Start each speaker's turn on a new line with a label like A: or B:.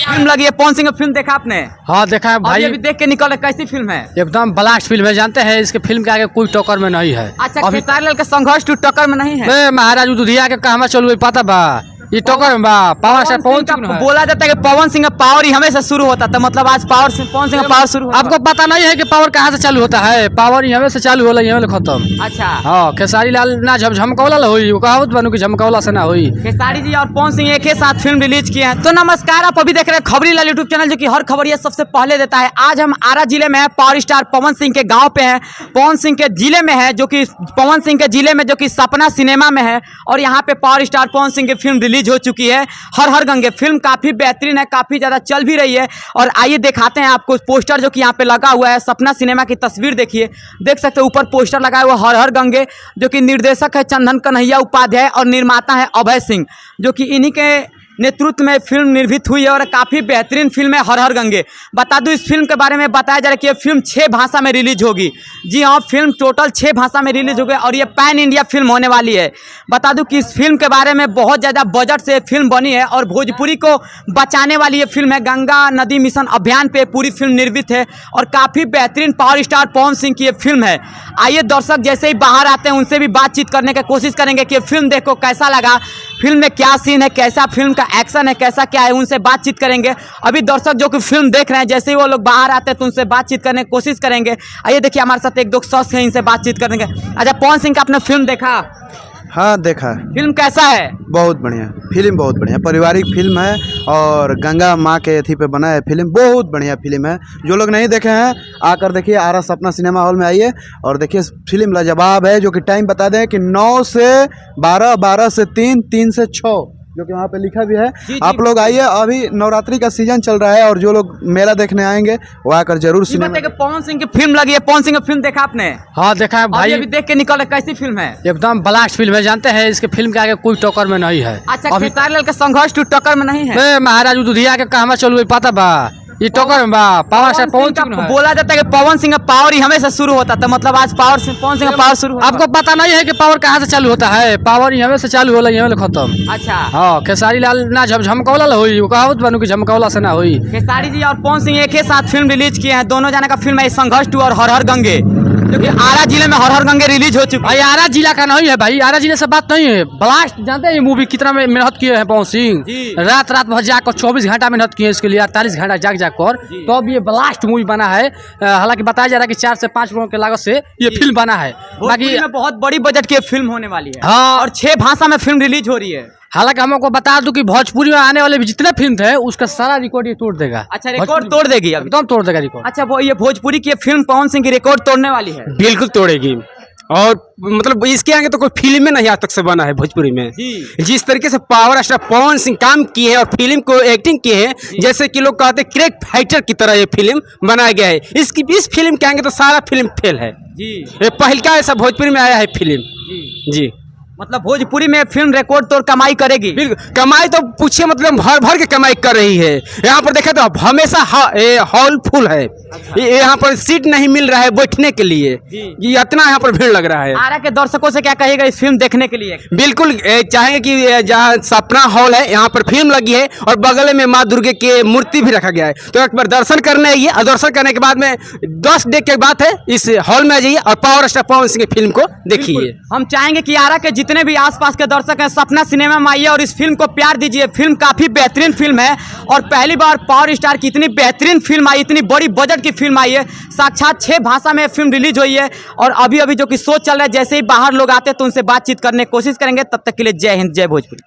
A: Film लगी है पवन सिंह की फिल्म देखा आपने?
B: हाँ देखा है भाई।
A: अभी देख के निकले, कैसी फिल्म है?
B: एकदम ब्लास्ट फिल्म है। जानते हैं इसके फिल्म के आगे कोई टक्कर में नहीं है।
A: अच्छा, खेसारी लाल का संघर्ष टू टक्कर में नहीं है?
B: महाराज दुधिया के कहवा चलू पता बा ये टक्कर में बा पावर स्टार पवन सिंह।
A: बोला जाता है कि पवन सिंह का पावर ही हमेशा शुरू होता था, मतलब आज पवन सिंह का पावर शुरू।
B: आपको पता नहीं है कि पावर कहाँ से चालू होता है? पावर यहाँ से चालू होला, यहाँ खत्म।
A: अच्छा
B: हाँ, खेसारी लाल ना झमकौला हुई, कहावत बनू की झमकौला से ना हुई।
A: खेसारी जी और पवन सिंह एक ही साथ फिल्म रिलीज किए हैं। तो नमस्कार, आप अभी देख रहे हैं खबरी लाल यूट्यूब चैनल, जो कि हर खबर ये सबसे पहले देता है। आज हम आरा जिले में है, पावर स्टार पवन सिंह के गाँव पे है, पवन सिंह के जिले में है, जो कि पवन सिंह के जिले में जो कि सपना सिनेमा में है। और यहाँ पे पावर स्टार पवन सिंह की फिल्म रिलीज हो चुकी है, हर हर गंगे। फिल्म काफी बेहतरीन है, काफी ज्यादा चल भी रही है। और आइए दिखाते हैं आपको पोस्टर जो कि यहाँ पे लगा हुआ है। सपना सिनेमा की तस्वीर देखिए, देख सकते हैं ऊपर पोस्टर लगा हुआ हर हर गंगे, जो कि निर्देशक है चंदन कन्हैया उपाध्याय और निर्माता है अभय सिंह, जो कि इन्हीं के नेतृत्व में फिल्म निर्मित हुई है। और काफ़ी बेहतरीन फिल्म है हर हर गंगे। बता दूं, इस फिल्म के बारे में बताया जा रहा है कि ये फिल्म 6 भाषा में रिलीज होगी। जी हाँ, फिल्म टोटल 6 भाषा में रिलीज होगी और ये पैन इंडिया फिल्म होने वाली है। बता दूं कि इस फिल्म के बारे में बहुत ज़्यादा बजट से फिल्म बनी है और भोजपुरी को बचाने वाली ये फिल्म है। गंगा नदी मिशन अभियान पे पूरी फिल्म निर्मित है और काफ़ी बेहतरीन पावर स्टार पवन सिंह की ये फिल्म है। आइए दर्शक जैसे ही बाहर आते हैं उनसे भी बातचीत करने की कोशिश करेंगे कि फिल्म देखो कैसा लगा, फिल्म में क्या सीन है, कैसा फिल्म का एक्शन है, कैसा क्या है, उनसे बातचीत करेंगे। अभी दर्शक जो कि फिल्म देख रहे हैं, जैसे ही वो लोग बाहर आते हैं तो उनसे बातचीत करने की कोशिश करेंगे। आइए देखिए, हमारे साथ एक दो शख्स हैं, इनसे बातचीत करेंगे। अच्छा, पवन सिंह का आपने फिल्म देखा?
C: हाँ देखा है।
A: फिल्म कैसा है?
C: बहुत बढ़िया फिल्म, बहुत बढ़िया पारिवारिक फिल्म है और गंगा माँ के अथी पे बना है फिल्म। बहुत बढ़िया फिल्म है। जो लोग नहीं देखे हैं आकर देखिए, आरा सपना सिनेमा हॉल में आइए और देखिए, फिल्म लाजवाब है। जो कि टाइम बता दें कि 9 से 12, 12 से 3, 3 से 6, जो कि वहाँ पे लिखा भी है। आप लोग आइए, अभी नवरात्रि का सीजन चल रहा है और जो लोग मेला देखने आएंगे वो आकर जरूर सिनेमा।
A: पवन सिंह की फिल्म लगी है, पवन सिंह की फिल्म देखा आपने?
B: हाँ देखा है भाई।
A: अभी देख के निकले, कैसी फिल्म है?
B: एकदम ब्लास्ट फिल्म है। जानते हैं इसके फिल्म के आगे कोई टक्कर में नहीं है।
A: अच्छा, खेसारी लाल का संघर्ष टू टक्कर में नहीं है?
B: महाराज दुधिया के कहवा चलू पता बा ये टक्कर में बा पावर स्टार पवन सिंह।
A: बोला जाता है कि पवन सिंह का पावर ही हमेशा शुरू होता था, मतलब आज पवन सिंह का पावर शुरू।
B: आपको पता नहीं है कि पावर कहाँ से चालू होता है? पावर यहाँ से चालू होला, यहाँ खत्म।
A: अच्छा
B: हाँ, खेसारी लाल ना झमकौला हुई, कहावत बनू की झमकौला से ना हुई।
A: खेसारी जी और पवन सिंह एक ही साथ फिल्म रिलीज किए हैं। दोनों जाने का फिल्म है संघर्ष टू और हर हर गंगे, जो कि आरा जिले में हर हर गंगे रिलीज हो चुकी है।
B: भाई आरा जिला का नहीं है भाई, आरा जिले से बात नहीं है। ब्लास्ट जानते हैं ये मूवी कितना मेहनत किए हैं पवन सिंह? रात भर जाकर 24 घंटा मेहनत किए इसके लिए, 48 घंटा जाग कर तो अब ये ब्लास्ट मूवी बना है। हालांकि बताया जा रहा है कि 4 से 5 करोड़ की लागत से ये फिल्म बना है। बाकी
A: बहुत बड़ी बजट की फिल्म होने वाली है।
B: हाँ,
A: और 6 भाषा में फिल्म रिलीज हो रही है।
B: हालांकि हम आपको बता दूं कि भोजपुरी में आने वाले भी जितने फिल्म थे उसका सारा रिकॉर्ड ये तोड़ देगा।
A: अच्छा, रिकॉर्ड तोड़ देगी?
B: एकदम तोड़ देगा रिकॉर्ड।
A: अच्छा, वो ये भोजपुरी की फिल्म पवन सिंह की रिकॉर्ड तोड़ने वाली है?
D: बिल्कुल तोड़ेगी। और मतलब इसके आगे तो कोई फिल्म में नहीं आज तक से बना है भोजपुरी में। जिस तरीके से पावर स्टार पवन सिंह काम किए हैं और फिल्म को एक्टिंग किए हैं, जैसे कि लोग कहते हैं क्रेक फाइटर की तरह ये फिल्म बनाया गया है। इस फिल्म के आगे तो सारा फिल्म फेल है जी। ये पहला ऐसा भोजपुरी में आया है फिल्म जी।
A: मतलब भोजपुरी में फिल्म रिकॉर्ड तोड़ कमाई करेगी?
D: बिल्कुल, कमाई तो पूछिए, मतलब भर भर के कमाई कर रही है। यहाँ पर देखे तो हमेशा हॉल फुल है। यहाँ पर सीट नहीं मिल रहा है बैठने के लिए, ये इतना यहाँ पर भीड़ लग रहा है।
A: आरा के दर्शकों से क्या कहिएगा इस फिल्म देखने के लिए?
D: बिल्कुल चाहेंगे कि जहाँ सपना हॉल है यहाँ पर फिल्म लगी है और बगल में माँ दुर्गे की मूर्ति भी रखा गया है, तो एक बार दर्शन करने आइए और दर्शन करने के बाद में 10 डे के बाद है इस हॉल में आ जाइए और पावर स्टार पवन सिंह की फिल्म को देखिए।
A: हम चाहेंगे कि आरा के जितने भी आसपास के दर्शक हैं सपना सिनेमा में आइए और इस फिल्म को प्यार दीजिए। फिल्म काफी बेहतरीन फिल्म है और पहली बार पावर स्टार की इतनी बेहतरीन फिल्म आई, इतनी बड़ी बजट की फिल्म आई है। साक्षात 6 भाषा में फिल्म रिलीज हुई है और अभी अभी जो कि शो चल रहा है, जैसे ही बाहर लोग आते हैं तो उनसे बातचीत करने की कोशिश करेंगे। तब तक के लिए जय हिंद, जय भोजपुरी।